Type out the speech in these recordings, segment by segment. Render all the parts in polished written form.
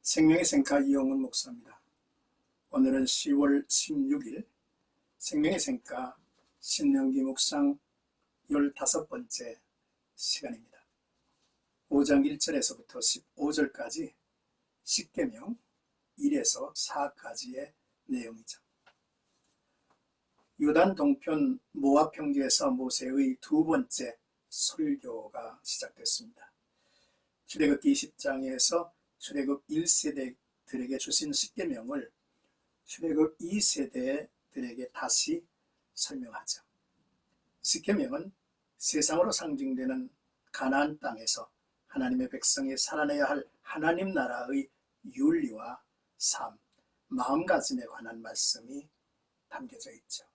생명의 생가 이영훈 목사입니다. 오늘은 10월 16일 생명의 생가 신명기 묵상 15번째 시간입니다. 5장 1절에서부터 15절까지 십계명 1에서 4까지의 내용이죠. 요단 동편 모압 평지에서 모세의 두 번째 설교가 시작됐습니다. 출애굽기 20장에서 출애굽 1세대들에게 주신 십계명을 출애굽 2세대들에게 다시 설명하죠. 십계명은 세상으로 상징되는 가나안 땅에서 하나님의 백성이 살아내야 할 하나님 나라의 윤리와 삶, 마음가짐에 관한 말씀이 담겨져 있죠.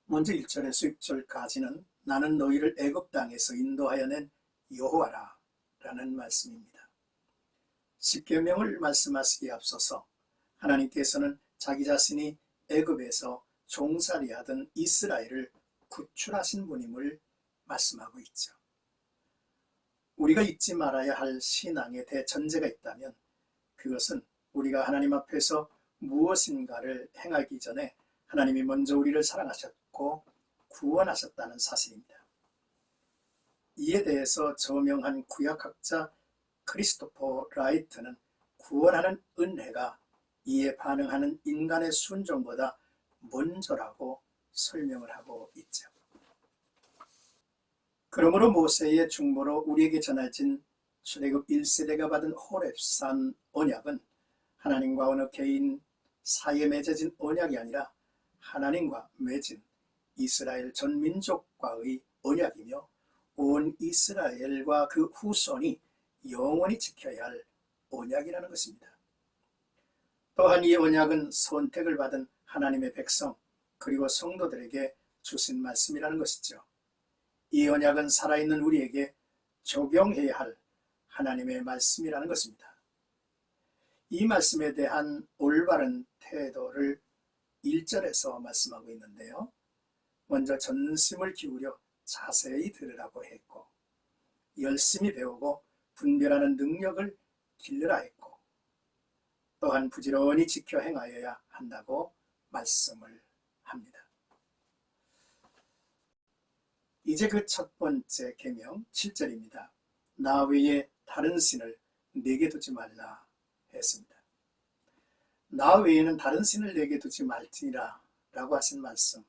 먼저 1절에서 6절까지는 나는 너희를 애굽 땅에서 인도하여 낸 여호와라 라는 말씀입니다. 십계명을 말씀하시기에 앞서서 하나님께서는 자기 자신이 애굽에서 종살이하던 이스라엘을 구출하신 분임을 말씀하고 있죠. 우리가 잊지 말아야 할 신앙의 대전제가 있다면 그것은 우리가 하나님 앞에서 무엇인가를 행하기 전에 하나님이 먼저 우리를 사랑하셨고 구원하셨다는 사실입니다. 이에 대해서 저명한 구약학자 크리스토퍼 라이트는 구원하는 은혜가 이에 반응하는 인간의 순종보다 먼저라고 설명을 하고 있죠. 그러므로 모세의 중보로 우리에게 전해진 출애굽 1세대가 받은 호렙산 언약은 하나님과 어느 개인 사이에 맺어진 언약이 아니라 하나님과 맺은 이스라엘 전 민족과의 언약이며 온 이스라엘과 그 후손이 영원히 지켜야 할 언약이라는 것입니다. 또한 이 언약은 선택을 받은 하나님의 백성 그리고 성도들에게 주신 말씀이라는 것이죠. 이 언약은 살아있는 우리에게 적용해야 할 하나님의 말씀이라는 것입니다. 이 말씀에 대한 올바른 태도를 1절에서 말씀하고 있는데요. 먼저 전심을 기울여 자세히 들으라고 했고 열심히 배우고 분별하는 능력을 길러라 했고 또한 부지런히 지켜 행하여야 한다고 말씀을 합니다. 이제 그 첫 번째 계명 7절입니다. 나 외에 다른 신을 내게 두지 말라 했습니다. 나 외에는 다른 신을 내게 두지 말지니라 라고 하신 말씀,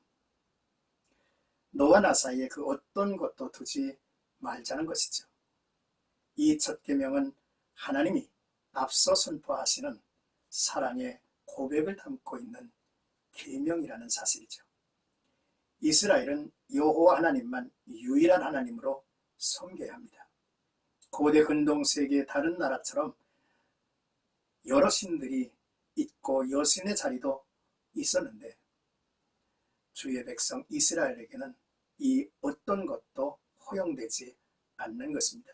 너와 나 사이에 그 어떤 것도 두지 말자는 것이죠. 이 첫 계명은 하나님이 앞서 선포하시는 사랑의 고백을 담고 있는 계명이라는 사실이죠. 이스라엘은 여호와 하나님만 유일한 하나님으로 섬겨야 합니다. 고대 근동세계의 다른 나라처럼 여러 신들이 있고 여신의 자리도 있었는데 주의 백성 이스라엘에게는 이 어떤 것도 허용되지 않는 것입니다.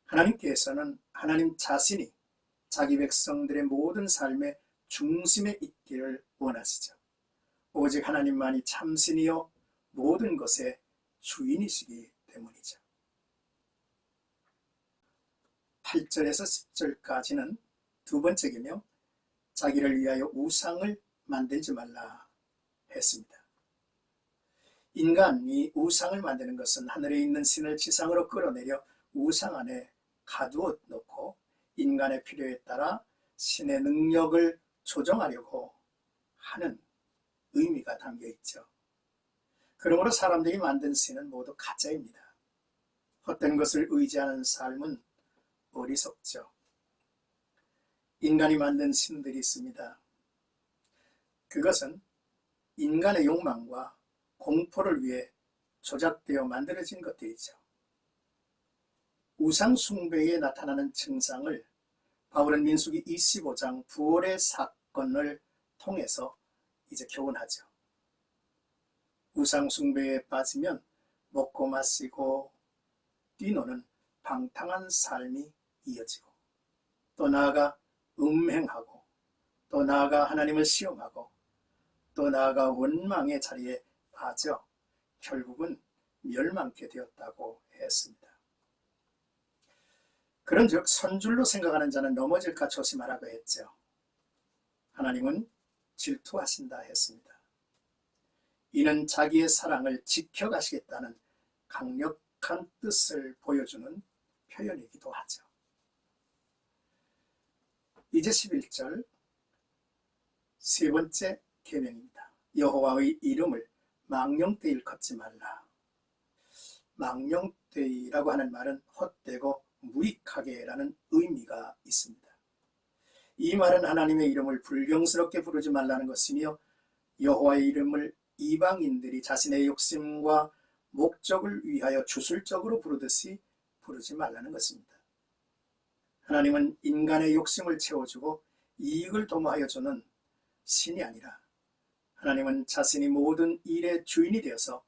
하나님께서는 하나님 자신이 자기 백성들의 모든 삶의 중심에 있기를 원하시죠. 오직 하나님만이 참신이요 모든 것의 주인이시기 때문이죠. 8절에서 10절까지는 두 번째 계명 자기를 위하여 우상을 만들지 말라 했습니다. 인간이 우상을 만드는 것은 하늘에 있는 신을 지상으로 끌어내려 우상 안에 가두어 놓고 인간의 필요에 따라 신의 능력을 조정하려고 하는 의미가 담겨 있죠. 그러므로 사람들이 만든 신은 모두 가짜입니다. 헛된 것을 의지하는 삶은 어리석죠. 인간이 만든 신들이 있습니다. 그것은 인간의 욕망과 공포를 위해 조작되어 만들어진 것들이죠. 우상 숭배에 나타나는 증상을 바울은 민수기 25장 부활의 사건을 통해서 이제 교훈하죠. 우상 숭배에 빠지면 먹고 마시고 뛰노는 방탕한 삶이 이어지고 또 나아가 음행하고 또 나아가 하나님을 시험하고 또 나아가 원망의 자리에 빠져 결국은 멸망케 되었다고 했습니다. 그런즉 선줄로 생각하는 자는 넘어질까 조심하라고 했죠. 하나님은 질투하신다 했습니다. 이는 자기의 사랑을 지켜가시겠다는 강력한 뜻을 보여주는 표현이기도 하죠. 이제 11절 세 번째 계명입니다. 여호와의 이름을 망령되이 일컫지 말라. 망령되이라고 하는 말은 헛되고 무익하게라는 의미가 있습니다. 이 말은 하나님의 이름을 불경스럽게 부르지 말라는 것이며 여호와의 이름을 이방인들이 자신의 욕심과 목적을 위하여 주술적으로 부르듯이 부르지 말라는 것입니다. 하나님은 인간의 욕심을 채워주고 이익을 도모하여 주는 신이 아니라 하나님은 자신이 모든 일의 주인이 되어서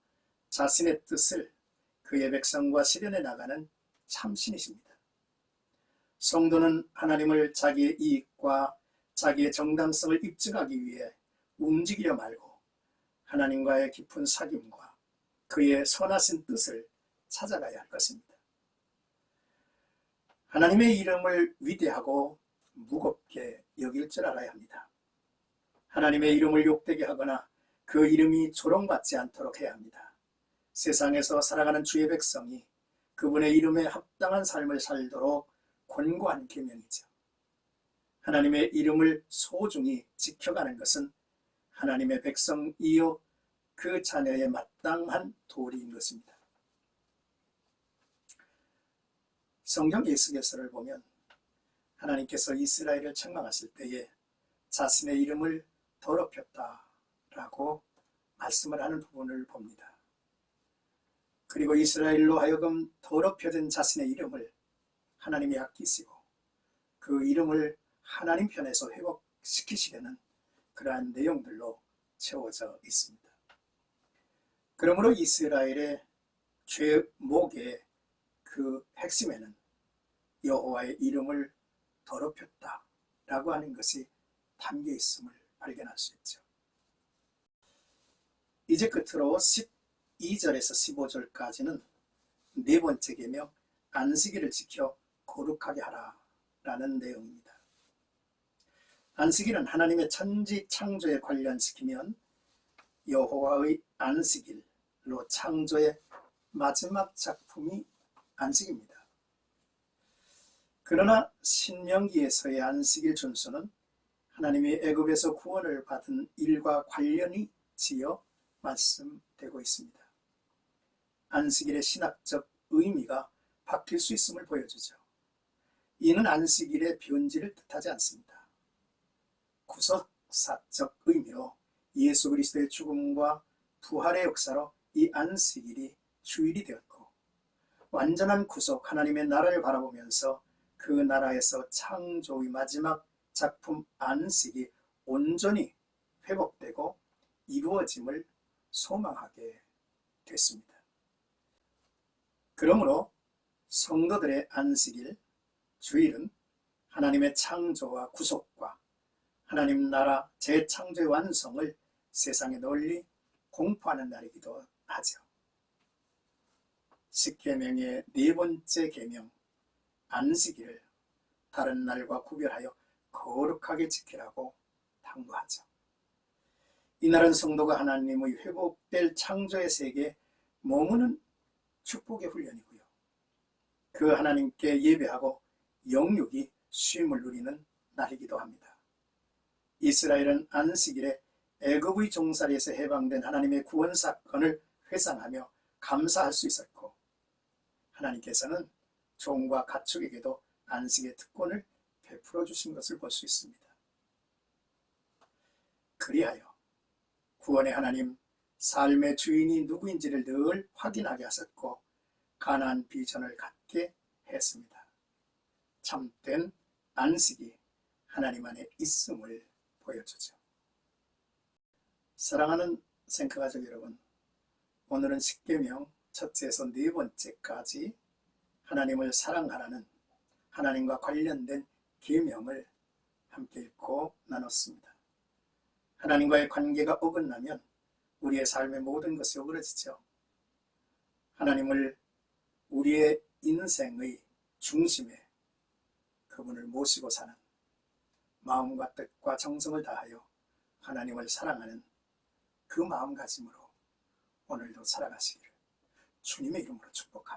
자신의 뜻을 그의 백성과 실현해 나가는 참신이십니다. 성도는 하나님을 자기의 이익과 자기의 정당성을 입증하기 위해 움직이려 말고 하나님과의 깊은 사귐과 그의 선하신 뜻을 찾아가야 할 것입니다. 하나님의 이름을 위대하고 무겁게 여길 줄 알아야 합니다. 하나님의 이름을 욕되게 하거나 그 이름이 조롱받지 않도록 해야 합니다. 세상에서 살아가는 주의 백성이 그분의 이름에 합당한 삶을 살도록 권고한 계명이죠. 하나님의 이름을 소중히 지켜가는 것은 하나님의 백성이요 그 자녀의 마땅한 도리인 것입니다. 성경 예수께서를 보면 하나님께서 이스라엘을 책망하실 때에 자신의 이름을 더럽혔다라고 말씀을 하는 부분을 봅니다. 그리고 이스라엘로 하여금 더럽혀진 자신의 이름을 하나님이 아끼시고 그 이름을 하나님 편에서 회복시키시려는 그러한 내용들로 채워져 있습니다. 그러므로 이스라엘의 죄목의 그 핵심에는 여호와의 이름을 더럽혔다라고 하는 것이 담겨 있음을 발견할 수 있죠. 이제 끝으로 12절에서 15절까지는 네 번째 계명 안식일을 지켜 거룩하게 하라 라는 내용입니다. 안식일은 하나님의 천지 창조에 관련시키면 여호와의 안식일로 창조의 마지막 작품이 안식입니다. 그러나 신명기에서의 안식일 준수는 하나님이 애굽에서 구원을 받은 일과 관련이 지어 말씀되고 있습니다. 안식일의 신학적 의미가 바뀔 수 있음을 보여주죠. 이는 안식일의 변질을 뜻하지 않습니다. 구속사적 의미로 예수 그리스도의 죽음과 부활의 역사로 이 안식일이 주일이 되었고, 완전한 구속 하나님의 나라를 바라보면서 그 나라에서 창조의 마지막 작품 안식이 온전히 회복되고 이루어짐을 소망하게 됐습니다. 그러므로 성도들의 안식일, 주일은 하나님의 창조와 구속과 하나님 나라 재창조의 완성을 세상에 널리 공포하는 날이기도 하죠. 십계명의 네 번째 계명 안식일을 다른 날과 구별하여 거룩하게 지키라고 당부하죠. 이날은 성도가 하나님의 회복될 창조의 세계에 머무는 축복의 훈련이고요, 그 하나님께 예배하고 영육이 쉼을 누리는 날이기도 합니다. 이스라엘은 안식일에 애굽의 종살이에서 해방된 하나님의 구원 사건을 회상하며 감사할 수 있었고, 하나님께서는 종과 가축에게도 안식의 특권을 베풀어 주신 것을 볼 수 있습니다. 그리하여 구원의 하나님, 삶의 주인이 누구인지를 늘 확인하게 하셨고 가나안 비전을 갖게 했습니다. 참된 안식이 하나님 안에 있음을 보여주죠. 사랑하는 생크가족 여러분, 오늘은 십계명 첫째에서 네 번째까지 하나님을 사랑하라는 하나님과 관련된 계명을 함께 읽고 나눴습니다. 하나님과의 관계가 어긋나면 우리의 삶의 모든 것이 어그러지죠. 하나님을 우리의 인생의 중심에 그분을 모시고 사는 마음과 뜻과 정성을 다하여 하나님을 사랑하는 그 마음가짐으로 오늘도 살아가시기를 주님의 이름으로 축복합니다.